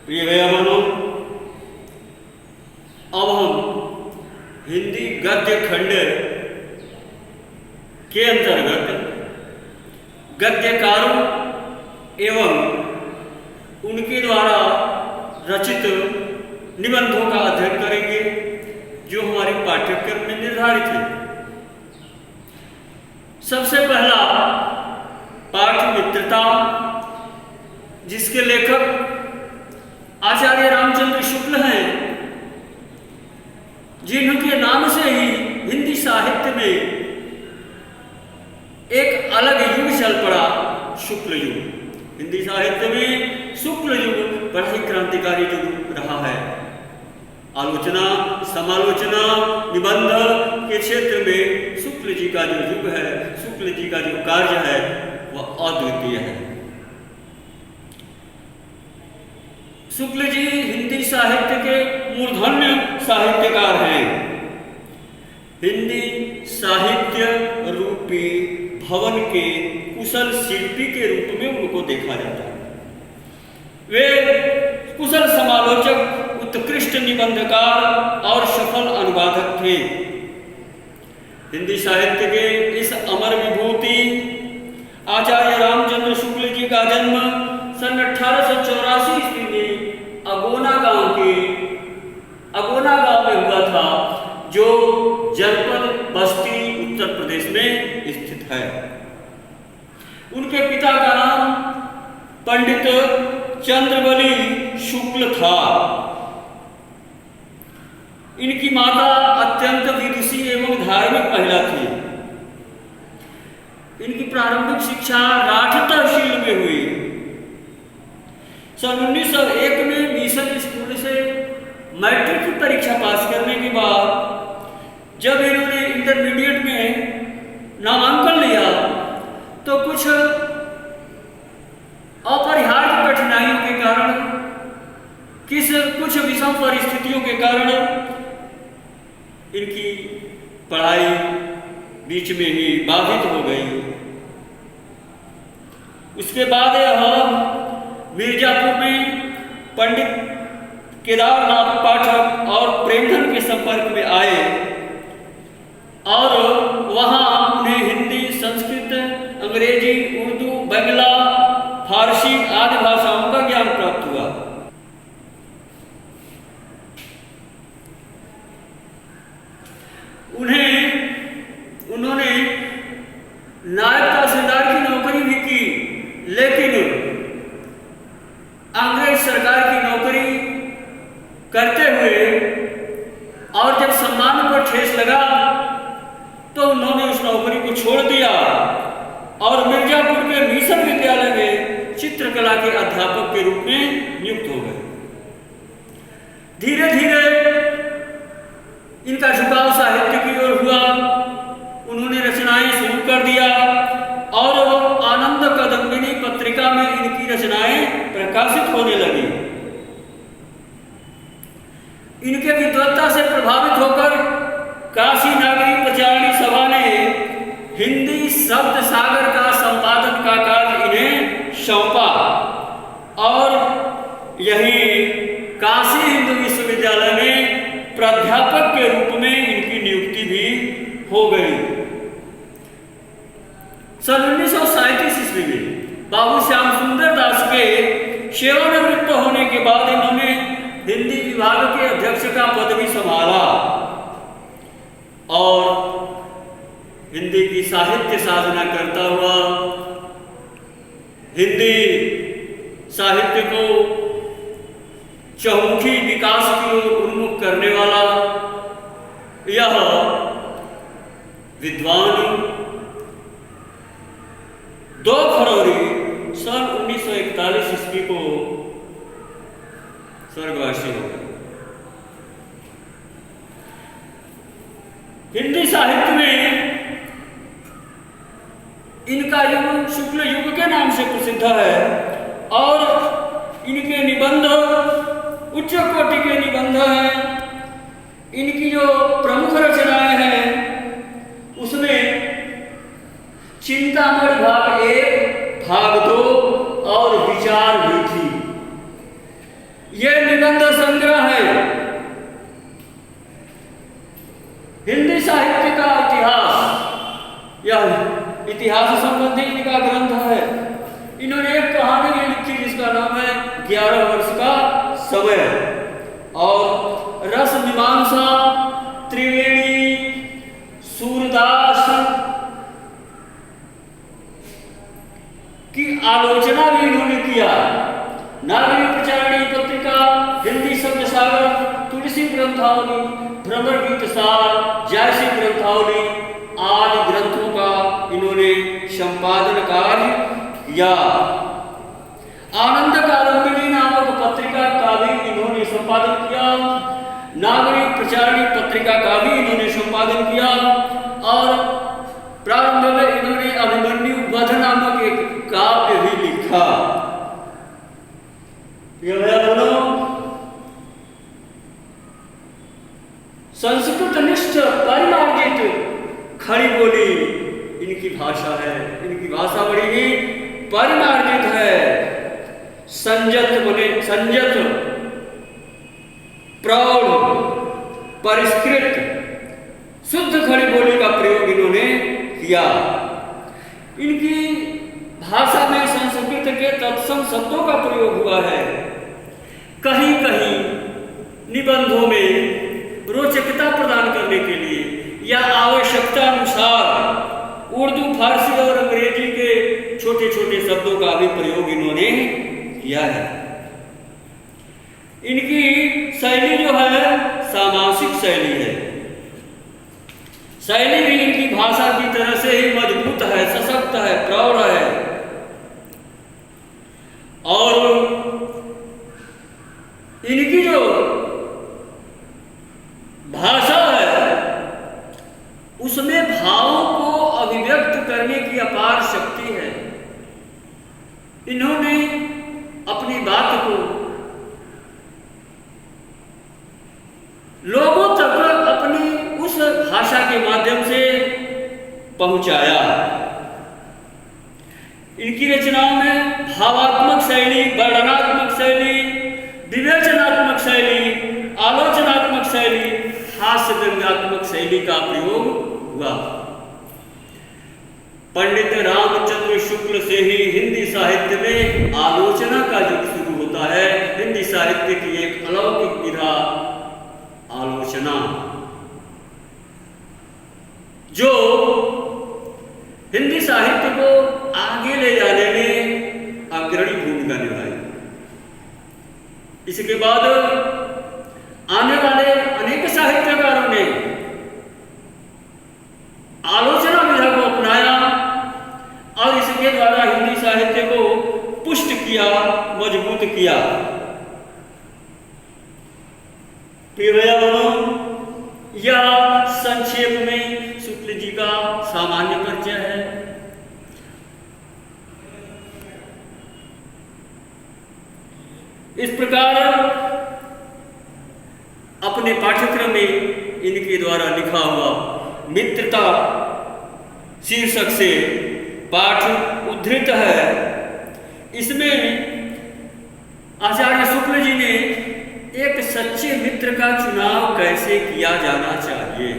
प्रिय भैया बहनों, अब हम हिंदी गद्य खंड के अंतर्गत गद्यकारों एवं उनके द्वारा रचित निबंधों का अध्ययन करेंगे जो हमारे पाठ्यक्रम में निर्धारित है। सबसे पहला पाठ मित्रता, जिसके लेखक आचार्य रामचंद्र शुक्ल हैं, जिनके नाम से ही हिंदी साहित्य में एक अलग युग चल पड़ा, शुक्ल युग। हिंदी साहित्य में शुक्ल युग बड़ा ही क्रांतिकारी युग रहा है। आलोचना, समालोचना, निबंध के क्षेत्र में शुक्ल जी का जो युग है, शुक्ल जी का जो कार्य है, वह अद्वितीय है। शुक्ल जी हिंदी साहित्य के मूर्धन्य साहित्यकार हैं। हिंदी साहित्य रूपी भवन के कुशल शिल्पी के रूप में उनको देखा जाता है। वे कुशल समालोचक, उत्कृष्ट निबंधकार और सफल अनुवादक थे। हिंदी साहित्य के इस अमर विभूति आचार्य रामचंद्र शुक्ल जी का जन्म सन 1884 ईस्वी में अगोना गांव में हुआ था, जो जनपद बस्ती उत्तर प्रदेश में स्थित है। उनके पिता का नाम पंडित चंद्रबली शुक्ल था। इनकी माता अत्यंत विदुषी एवं धार्मिक महिला थी। इनकी प्रारंभिक शिक्षा राठ तहसील में हुई। सन 1901 में मिशन स्कूल से मैट्रिक की परीक्षा पास करने के बाद जब इन्होंने इंटरमीडिएट में नामांकन लिया, तो कुछ अपरिहार्य कठिनाइयों के कारण, कुछ विषम परिस्थितियों के कारण इनकी पढ़ाई बीच में ही बाधित हो गई। उसके बाद यह मिर्जापुर में पंडित केदारनाथ पाठक और प्रेमधन के संपर्क में आए और वहां उन्हें हिंदी, संस्कृत, अंग्रेजी, उर्दू, बंगला, फारसी आदि भाषाओं का ज्ञान प्राप्त हुआ। उन्होंने नायब तहसीलदार की नौकरी भी की, लेकिन अंग्रेज सरकार की नौकरी करते हुए और जब सम्मान पर ठेस लगा, तो उन्होंने उस नौकरी को छोड़ दिया और मिर्जापुर के मिशन विद्यालय में चित्रकला के अध्यापक के रूप में नियुक्त हो गए। धीरे धीरे इनका झुकाव साहित्य की ओर हुआ। उन्होंने रचनाएं शुरू कर दिया और आनंद कदम्बिनी पत्रिका में इनकी रचनाएं प्रकाशित होने लगी। इनके विद्वत्ता से प्रभावित होकर काशी नागरी प्रचारणी सभा ने हिंदी शब्द सागर का संपादन का कार्य इन्हें सौंपा और यही काशी हिंदू विश्वविद्यालय में प्राध्यापक के रूप में इनकी नियुक्ति भी हो गई। सन 1937 ईस्वी में बाबू श्याम सुंदर दास के सेवानिवृत्त होने के बाद इन्होंने हिंदी विभाग के अध्यक्ष का पद भी संभाला और हिंदी की साहित्य साधना करता हुआ हिंदी साहित्य को चहुमुखी विकास की ओर उन्मुख करने वाला यह विद्वान 2 फरवरी सन 1941 ईस्वी को स्वर्गवासी हो गए। हिंदी साहित्य में इनका युग शुक्ल युग के नाम से प्रसिद्ध है और इनके निबंध उच्च कोटि के निबंध हैं। इनकी जो प्रमुख रचनाएं हैं उसमें चिंतामणि भाग 1, भाग 2 और विचार भी थी। यह निबंध संग्रह है हिंदी साहित्य का इतिहास। यह इतिहास संबंधी इनका ग्रंथ है। इन्होंने एक कहानी भी लिखी जिसका नाम है 11 वर्ष का समय, और रस मीमांसा, त्रिवेणी, सूरदास की आलोचना भी इन्होंने किया। नागरिक प्रचारणी पत्रिका, हिंदी शब्द सागर, तुलसी ग्रंथावली, भ्रमर गीत सार, जायसी ग्रंथावली आदि ग्रंथों का इन्होंने संपादन कार्य किया। आनंद कादम्बिनी नामक पत्रिका का भी इन्होंने संपादन किया। नागरिक प्रचारणी पत्रिका का भी इन्होंने संपादन किया, और प्रारंभ में इन्होंने अभिमन्यु वध नामक एक काव्य भी लिखा। संस्कृत निष्ठ परिमार्जित खड़ी बोली इनकी भाषा है। इनकी भाषा बड़ी ही परिमार्जित है। संजत बोले, संजत, प्रौढ़, परिष्कृत, शुद्ध खड़ी बोली का प्रयोग इन्होंने किया। इनकी भाषा में संस्कृत के तत्सम शब्दों का प्रयोग हुआ है। कहीं कहीं निबंधों में रोचकता प्रदान करने के लिए या आवश्यकता अनुसार उर्दू, फारसी और अंग्रेजी के छोटे छोटे शब्दों का भी प्रयोग इन्होंने किया है। इनकी शैली जो है सामासिक शैली है। शैली भी इनकी भाषा की तरह से ही मजबूत है, सशक्त है, प्रौढ़ है, और इनकी जो भाषा है उसमें भावों को अभिव्यक्त करने की अपार शक्ति है। इन्होंने अपनी बात को लोगों तक अपनी उस भाषा के माध्यम से पहुंचाया। इनकी रचनाओं में भावात्मक शैली, वर्णनात्मक शैली, विवेचनात्मक शैली, आलोचनात्मक शैली, हास्य व्यंग्यात्मक शैली का प्रयोग हुआ। पंडित रामचंद्र शुक्ल से ही हिंदी साहित्य में आलोचना का युग शुरू होता है। हिंदी साहित्य की एक अलौकिक विधा आलोचना, जो हिंदी साहित्य को आगे ले जाने में अग्रणी भूमिका निभाई। इसके बाद आने वाले अनेक साहित्यकारों ने आलोचना विधा को अपनाया और इसके द्वारा हिंदी साहित्य को पुष्ट किया, मजबूत किया। प्रिय भैया-बहनों, यह संक्षेप में शुक्ल जी का सामान्य परिचय है। इस प्रकार अपने पाठ्यक्रम में इनके द्वारा लिखा हुआ मित्रता शीर्षक से पाठ उद्धृत है। इसमें आचार्य शुक्ल जी ने एक सच्चे मित्र का चुनाव कैसे किया जाना चाहिए,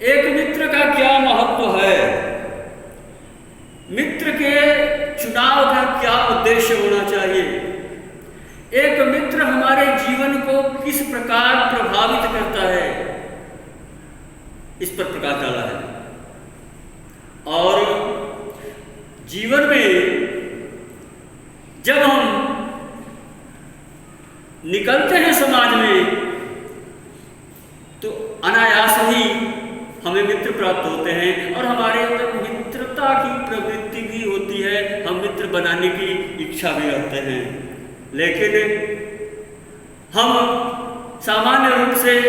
एक मित्र का क्या महत्व है, मित्र के चुनाव का क्या उद्देश्य होना चाहिए, एक मित्र हमारे जीवन को किस प्रकार प्रभावित करता है, इस पर प्रकाश डाला है। और जीवन में जब हम निकलते हैं समाज में तो अनायास ही हमें मित्र प्राप्त होते हैं और हमारे अंदर मित्रता की प्रवृत्ति भी होती है, हम मित्र बनाने की इच्छा भी रखते हैं। लेकिन हम सामान्य रूप से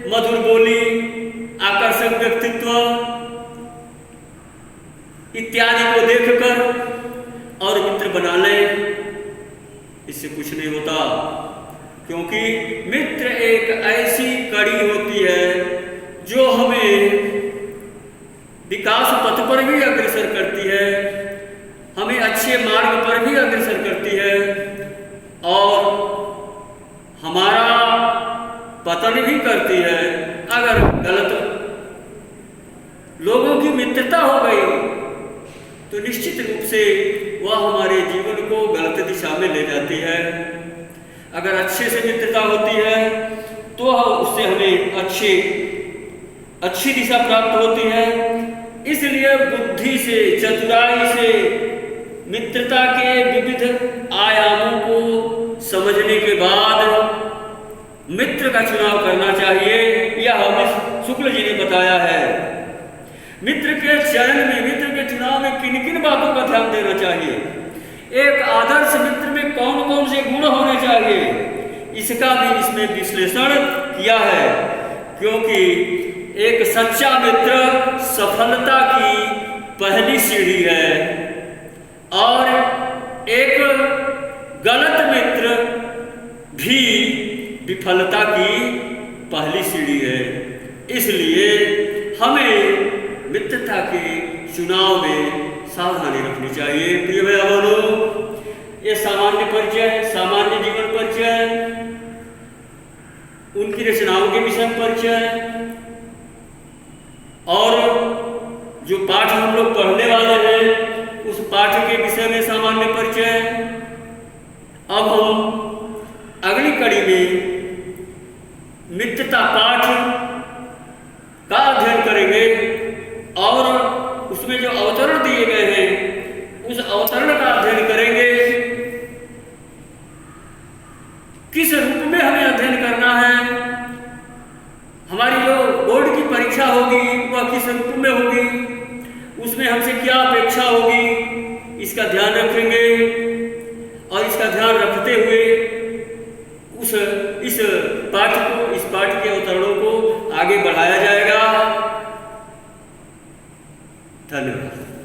मधुर बोली, आकर्षक व्यक्तित्व इत्यादि को देखकर और मित्र बना लें, इससे कुछ नहीं होता। क्योंकि मित्र एक ऐसी कड़ी होती है जो हमें विकास पथ पर भी अग्रसर करती है, हमें अच्छे मार्ग पर भी अग्रसर करती है और हमारा पतन भी करती है। अगर गलत लोगों की मित्रता हो गई तो निश्चित रूप से वह हमारे जीवन को गलत दिशा में ले जाती है। अगर अच्छे से मित्रता होती है तो उससे हमें अच्छी दिशा प्राप्त होती है। इसलिए बुद्धि से, चतुराई से मित्रता के विविध आयामों को समझने के बाद मित्र का चुनाव करना चाहिए। यह हमें शुक्ल जी ने बताया है। मित्र के चयन में, मित्र के चुनाव में किन किन बातों का ध्यान देना चाहिए, एक आदर्श मित्र में कौन कौन से गुण होने चाहिए, इसका भी इसमें विश्लेषण किया है। क्योंकि एक सच्चा मित्र सफलता की पहली सीढ़ी है और एक गलत मित्र भी विफलता की पहली सीढ़ी है। इसलिए हमें मित्रता के चुनाव में सावधानी रखनी चाहिए। प्रिय भैया बहनों, ये सामान्य परिचय, सामान्य जीवन परिचय, उनकी रचनाओं के विषय में परिचय और जो पाठ हम लोग पढ़ने वाले हैं उस पाठ के विषय में सामान्य परिचय। अब हम अगली कड़ी में मित्रता पाठ का अध्ययन करेंगे और उसमें जो अवतरण दिए गए हैं उस अवतरण का अध्ययन करेंगे। किस रूप में हमें अध्ययन करना है, हमारी जो बोर्ड की परीक्षा होगी वह किस रूप में होगी, उसमें हमसे क्या अपेक्षा होगी, इसका ध्यान रखेंगे और इसका ध्यान रखते हुए इस पाठ के अवतरणों को आगे बढ़ाया जाएगा। धन्यवाद।